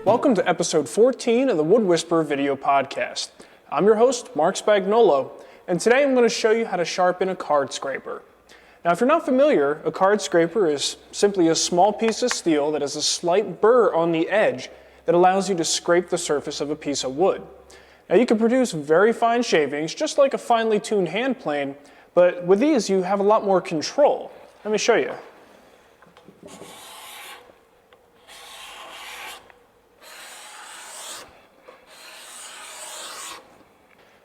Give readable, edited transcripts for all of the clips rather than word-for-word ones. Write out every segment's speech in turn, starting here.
Welcome to episode 14 of the Wood Whisperer video podcast. I'm your host, Marc Spagnuolo, and today I'm going to show you how to sharpen a card scraper. Now, if you're not familiar, a card scraper is simply a small piece of steel that has a slight burr on the edge that allows you to scrape the surface of a piece of wood. Now, you can produce very fine shavings, just like a finely tuned hand plane, but with these you have a lot more control. Let me show you.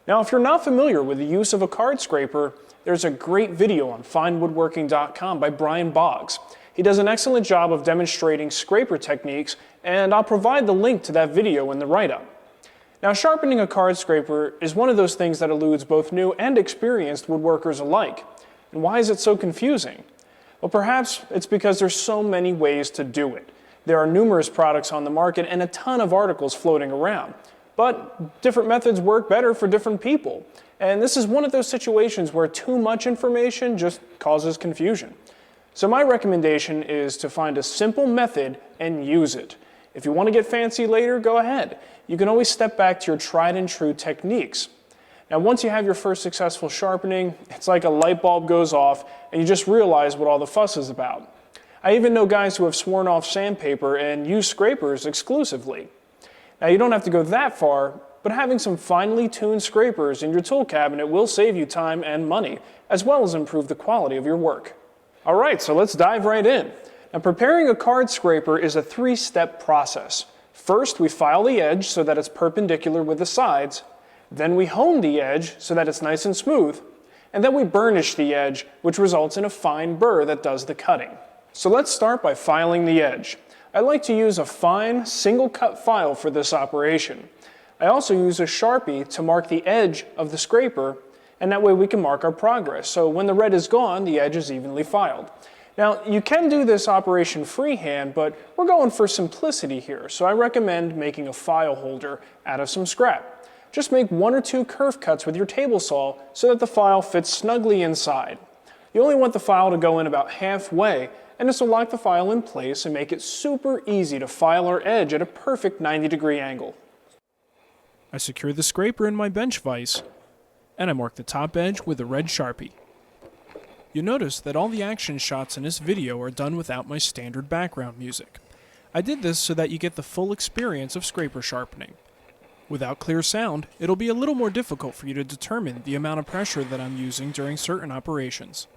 Now, if you're not familiar with the use of a card scraper, there's a great video on finewoodworking.com by Brian Boggs. He does an excellent job of demonstrating scraper techniques, and I'll provide the link to that video in the write-up. Now, sharpening a card scraper is one of those things that eludes both new and experienced woodworkers alike. And why is it so confusing? Well, perhaps it's because there's so many ways to do it. There are numerous products on the market and a ton of articles floating around. But different methods work better for different people. And this is one of those situations where too much information just causes confusion. So my recommendation is to find a simple method and use it. If you want to get fancy later, go ahead. You can always step back to your tried and true techniques. Now, once you have your first successful sharpening, it's like a light bulb goes off and you just realize what all the fuss is about. I even know guys who have sworn off sandpaper and use scrapers exclusively. Now, you don't have to go that far, but having some finely tuned scrapers in your tool cabinet will save you time and money, as well as improve the quality of your work. All right, so let's dive right in. Now, preparing a card scraper is a three-step process. First, we file the edge so that it's perpendicular with the sides. Then we hone the edge so that it's nice and smooth. And then we burnish the edge, which results in a fine burr that does the cutting. So let's start by filing the edge. I like to use a fine, single-cut file for this operation. I also use a Sharpie to mark the edge of the scraper, and that way we can mark our progress. So when the red is gone, the edge is evenly filed. Now, you can do this operation freehand, but we're going for simplicity here, so I recommend making a file holder out of some scrap. Just make 1 or 2 kerf cuts with your table saw so that the file fits snugly inside. You only want the file to go in about halfway, and this will lock the file in place and make it super easy to file our edge at a perfect 90-degree angle. I secure the scraper in my bench vise, and I mark the top edge with a red Sharpie. You'll notice that all the action shots in this video are done without my standard background music. I did this so that you get the full experience of scraper sharpening. Without clear sound, it'll be a little more difficult for you to determine the amount of pressure that I'm using during certain operations.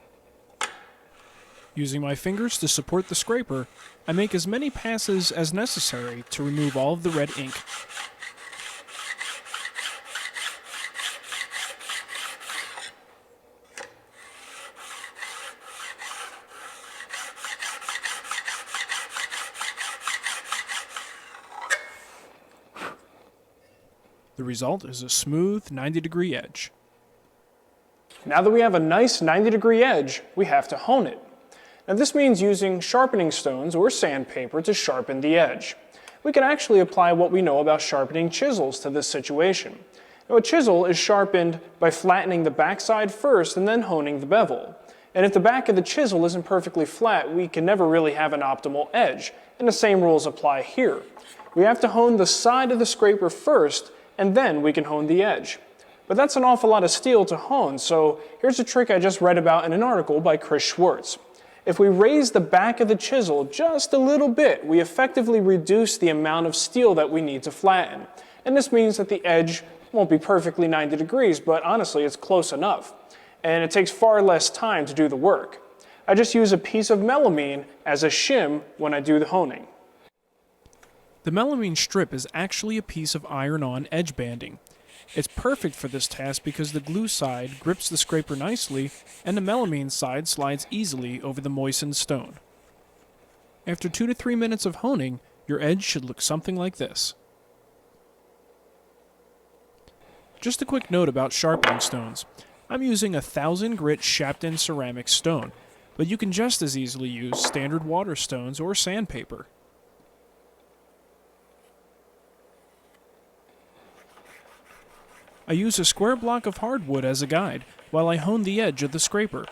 Using my fingers to support the scraper, I make as many passes as necessary to remove all of the red ink. The result is a smooth 90-degree edge. Now that we have a nice 90-degree edge, we have to hone it. Now, this means using sharpening stones or sandpaper to sharpen the edge. We can actually apply what we know about sharpening chisels to this situation. Now, a chisel is sharpened by flattening the backside first and then honing the bevel. And if the back of the chisel isn't perfectly flat, we can never really have an optimal edge, and the same rules apply here. We have to hone the side of the scraper first, and then we can hone the edge. But that's an awful lot of steel to hone, so here's a trick I just read about in an article by Chris Schwartz. If we raise the back of the chisel just a little bit, we effectively reduce the amount of steel that we need to flatten. And this means that the edge won't be perfectly 90 degrees, but honestly, it's close enough. And it takes far less time to do the work. I just use a piece of melamine as a shim when I do the honing. The melamine strip is actually a piece of iron-on edge banding. It's perfect for this task because the glue side grips the scraper nicely and the melamine side slides easily over the moistened stone. After 2 to 3 minutes of honing, your edge should look something like this. Just a quick note about sharpening stones. I'm using a 1000 grit Shapton ceramic stone, but you can just as easily use standard water stones or sandpaper. I use a square block of hardwood as a guide while I hone the edge of the scraper.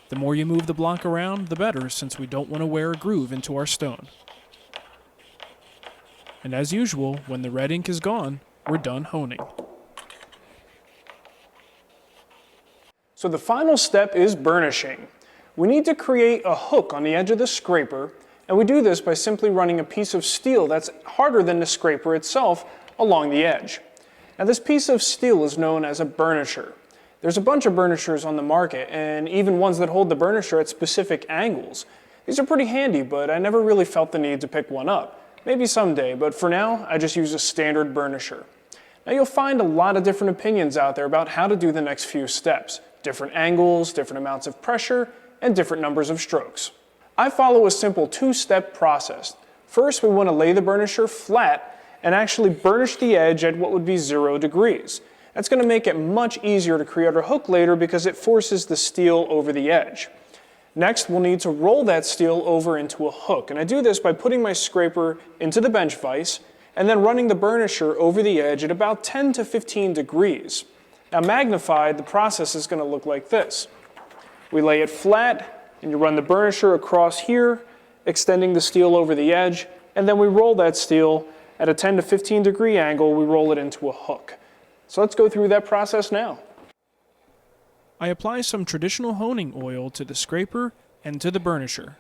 The more you move the block around, the better, since we don't want to wear a groove into our stone. And as usual, when the red ink is gone, we're done honing. So the final step is burnishing. We need to create a hook on the edge of the scraper, and we do this by simply running a piece of steel that's harder than the scraper itself along the edge. Now this piece of steel is known as a burnisher. There's a bunch of burnishers on the market, and even ones that hold the burnisher at specific angles. These are pretty handy, but I never really felt the need to pick one up. Maybe someday, but for now, I just use a standard burnisher. Now you'll find a lot of different opinions out there about how to do the next few steps. Different angles, different amounts of pressure, and different numbers of strokes. I follow a simple two-step process. First, we want to lay the burnisher flat and actually burnish the edge at what would be 0 degrees. That's going to make it much easier to create our hook later because it forces the steel over the edge. Next, we'll need to roll that steel over into a hook, and I do this by putting my scraper into the bench vise and then running the burnisher over the edge at about 10 to 15 degrees. Now magnified, the process is going to look like this. We lay it flat, and you run the burnisher across here, extending the steel over the edge, and then we roll that steel at a 10 to 15 degree angle. We roll it into a hook. So let's go through that process now. I apply some traditional honing oil to the scraper and to the burnisher.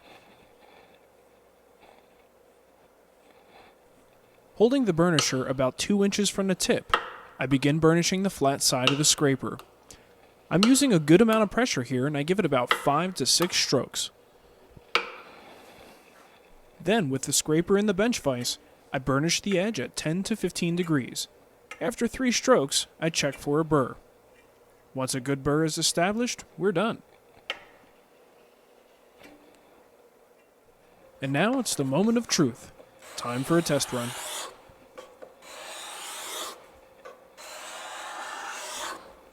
Holding the burnisher about 2 inches from the tip, I begin burnishing the flat side of the scraper. I'm using a good amount of pressure here, and I give it about 5 to 6 strokes. Then, with the scraper in the bench vise, I burnish the edge at 10 to 15 degrees. After 3 strokes, I check for a burr. Once a good burr is established, we're done. And now it's the moment of truth. Time for a test run.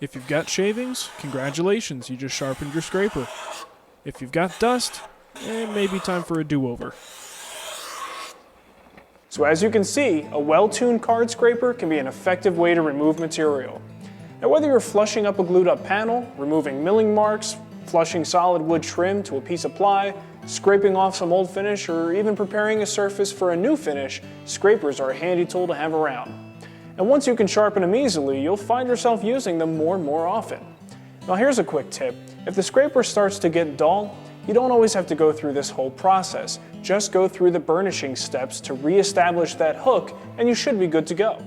If you've got shavings, congratulations, you just sharpened your scraper. If you've got dust, it may be time for a do-over. So as you can see, a well-tuned card scraper can be an effective way to remove material. Now whether you're flushing up a glued up panel, removing milling marks, flushing solid wood trim to a piece of ply, scraping off some old finish, or even preparing a surface for a new finish, scrapers are a handy tool to have around. And once you can sharpen them easily, you'll find yourself using them more and more often. Now here's a quick tip. If the scraper starts to get dull, you don't always have to go through this whole process. Just go through the burnishing steps to re-establish that hook, and you should be good to go.